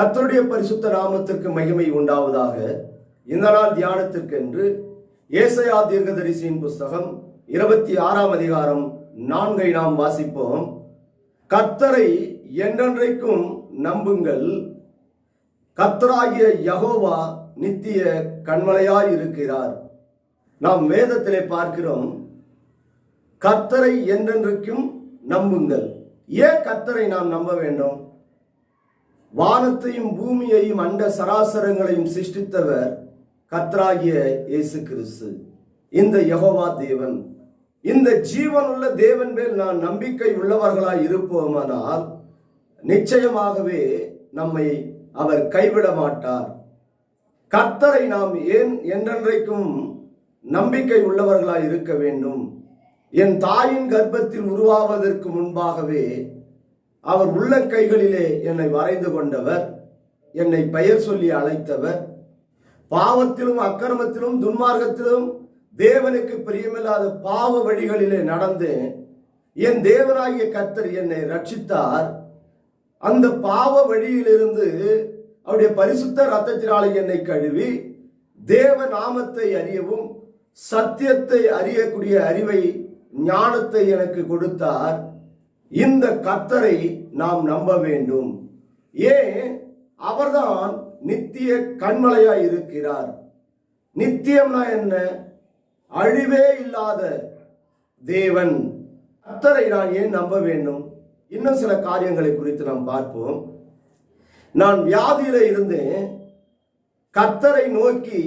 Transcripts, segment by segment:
கர்த்தருடைய பரிசுத்த நாமத்திற்கு மகிமை உண்டாவதாக. இந்த நாள் தியானத்திற்கென்று ஏசாயா தீர்க்கதரிசியின் புஸ்தகம் 26ஆம் அதிகாரம் 4 நாம் வாசிப்போம். கர்த்தரை என்றென்றைக்கும் நம்புங்கள், கர்த்தராகிய யெகோவா நித்திய கன்மலையாய் இருக்கிறார். நாம் வேதத்திலே பார்க்கிறோம், கர்த்தரை என்றென்றைக்கும் நம்புங்கள். ஏன் கர்த்தரை நாம் நம்ப வேண்டும்? வானத்தையும் பூமியையும் அண்ட சராசரங்களையும் சிருஷ்டித்தவர் கர்த்தராகிய இயேசு கிறிஸ்து, இந்த யெகோவா தேவன். இந்த ஜீவனுள்ள தேவன் மேல் நான் நம்பிக்கை உள்ளவர்களாய் இருப்போமானால் நிச்சயமாகவே நம்மை அவர் கைவிட மாட்டார். கர்த்தரை நாம் ஏன் என்றென்றைக்கும் நம்பிக்கை உள்ளவர்களாய் இருக்க வேண்டும்? என் தாயின் கர்ப்பத்தில் உருவாவதற்கு முன்பாகவே அவர் உள்ளங்கைகளிலே என்னை வரைந்து கொண்டவர், என்னை பெயர் சொல்லி அழைத்தவர். பாவத்திலும் அக்கிரமத்திலும் துன்மார்க்கத்திலும் தேவனுக்கு பிரியமில்லாத பாவ வழிகளிலே நடந்து என் தேவனாகிய கர்த்தர் என்னை ரட்சித்தார். அந்த பாவ வழியிலிருந்து அவருடைய பரிசுத்த இரத்தத்தினாலே என்னை கழுவி தேவ நாமத்தை அறியவும் சத்தியத்தை அறியக்கூடிய அறிவை, ஞானத்தை எனக்கு கொடுத்தார். இந்த கர்த்தரை நாம் நம்ப வேண்டும். ஏன்? அவர்தான் நித்திய கன்மலையாய் இருக்கிறார். நித்தியம்னா என்ன? அழிவே இல்லாத தேவன். கர்த்தரை நான் ஏன் நம்ப வேண்டும்? இன்னும் சில காரியங்களை குறித்து நாம் பார்ப்போம். நான் வியாதியில இருந்தேன், கர்த்தரை நோக்கி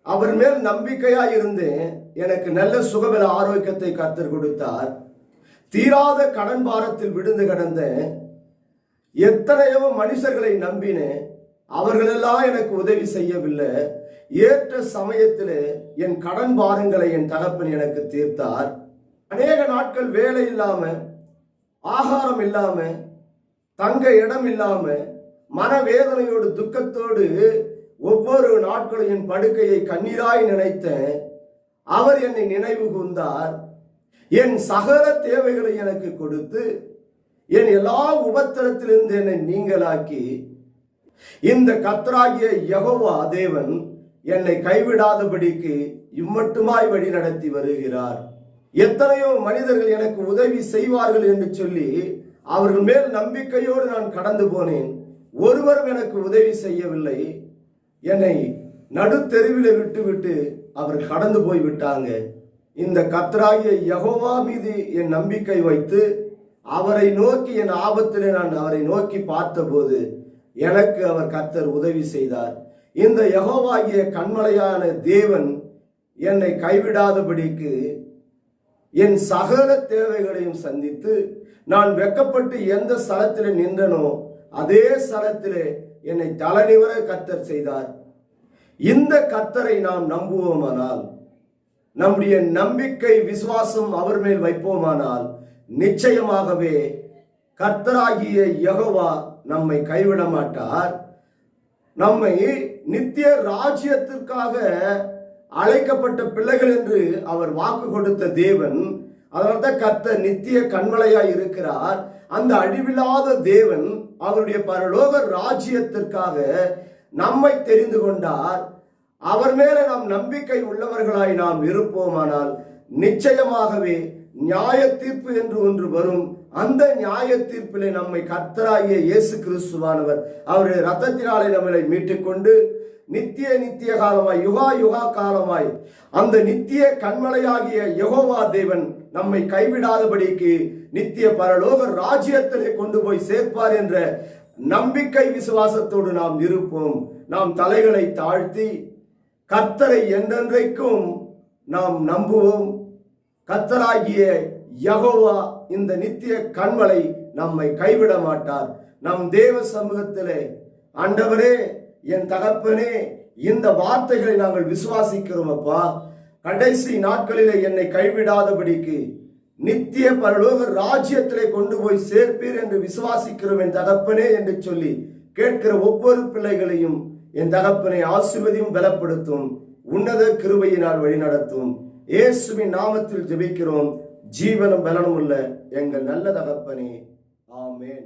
அவர் மேல் நம்பிக்கையாய் இருந்தேன். எனக்கு நல்ல சுகபல ஆரோக்கியத்தை கர்த்தர் கொடுத்தார். தீராத கடன் பாரத்தில் விழுந்து கிடந்த எத்தனையோ மனுஷர்களை நம்பினேன், அவர்களெல்லாம் எனக்கு உதவி செய்யவில்லை. ஏற்ற சமயத்தில் என் கடன் பாரங்களை என் தகப்பன் எனக்கு தீர்த்தார். அநேக நாட்கள் வேலை இல்லாம, ஆகாரம் இல்லாம, தங்க இடம் இல்லாம, மனவேதனையோடு துக்கத்தோடு ஒவ்வொரு நாட்களும் என் படுக்கையை கண்ணீராய் நினைத்தேன். அவர் என்னை நினைவு கூர்ந்தார். என் சகல தேவைகளை எனக்கு கொடுத்து என் எல்லா உபத்திரத்திலிருந்து என்னை நீங்களாக்கி இந்த கர்த்தராகிய யெகோவா தேவன் என்னை கைவிடாதபடிக்கு இம்மட்டுமாய் வழி நடத்தி வருகிறார். எத்தனையோ மனிதர்கள் எனக்கு உதவி செய்வார்கள் என்று சொல்லி அவர்கள் மேல் நம்பிக்கையோடு நான் கடந்து போனேன். ஒருவரும் எனக்கு உதவி செய்யவில்லை. என்னை நடுத்தெருவில் விட்டு அவர் கடந்து போய் விட்டாங்க. இந்த கர்த்தராகிய யெகோவா மீது என் நம்பிக்கை வைத்து அவரை நோக்கி என் ஆபத்திலே நான் அவரை நோக்கி பார்த்தபோது எனக்கு அவர் கர்த்தர் உதவி செய்தார். இந்த யெகோவாகிய கன்மலையான தேவன் என்னை கைவிடாதபடிக்கு என் சகல தேவைகளையும் சந்தித்து நான் வெட்கப்பட்டு எந்த ஸ்தலத்திலே நின்றனோ அதே ஸ்தலத்திலே என்னை தலைநிவர கர்த்தர் செய்தார். இந்த கர்த்தரை நாம் நம்புவோமானால், நம்முடைய நம்பிக்கை விசுவாசம் அவர் மேல் வைப்போமானால் நிச்சயமாகவே கர்த்தராகிய யெகோவா நம்மை கைவிட மாட்டார். நம்மை நித்திய ராஜ்யத்திற்காக அழைக்கப்பட்ட பிள்ளைகள் என்று அவர் வாக்கு கொடுத்த தேவன். அதனால்தான் கர்த்தர் நித்திய கன்மலையாய் இருக்கிறார். அந்த அழிவில்லாத தேவன் அவருடைய பரலோக ராஜ்யத்திற்காக நம்மை தெரிந்து கொண்டார். அவர் மேல நாம் நம்பிக்கை உள்ளவர்களாய் நாம் இருப்போமானால் நிச்சயமாகவே நியாய தீர்ப்பு என்று ஒன்று வரும். அந்த நியாய தீர்ப்பிலே நம்மை கர்த்தராகிய இயேசு கிறிஸ்துவானவர் அவருடைய இரத்தத்தினாலே நம்மளை மீட்டுக்கொண்டு நித்திய காலமாய் யுகா காலமாய் அந்த நித்திய கன்மலையாகிய யெகோவா தேவன் நம்மை கைவிடாதபடிக்கு நித்திய பரலோக ராஜ்யத்திலே கொண்டு போய் சேர்ப்பார் என்ற நம்பிக்கை விசுவாசத்தோடு நாம் இருப்போம். நாம் தலைகளை தாழ்த்தி கர்த்தரை என்றென்றைக்கும் நாம் நம்புவோம். கர்த்தராகிய யெகோவா இந்த நித்திய கன்மலை நம்மை கைவிட மாட்டார். நம் தேவ சமூகத்திலே, ஆண்டவரே, என் தகப்பனே, இந்த வார்த்தைகளை நாங்கள் விசுவாசிக்கிறோம் அப்பா. கடைசி நாட்களிலே என்னை கைவிடாதபடிக்கு நித்திய பரலோக ராஜ்யத்திலே கொண்டு போய் சேர்ப்பீர் என்று விசுவாசிக்கிறோம் என் தகப்பனே என்று சொல்லி கேட்கிற ஒவ்வொரு பிள்ளைகளையும் என் தகப்பனை ஆசீர்வதியும் பலப்படுத்தும், உன்னத கிருபையினால் வழி நடத்தும். இயேசுவின் நாமத்தில் ஜெபிக்கிறோம். ஜீவனும் பலனும் உள்ள எங்கள் நல்ல தகப்பனே, ஆமென்.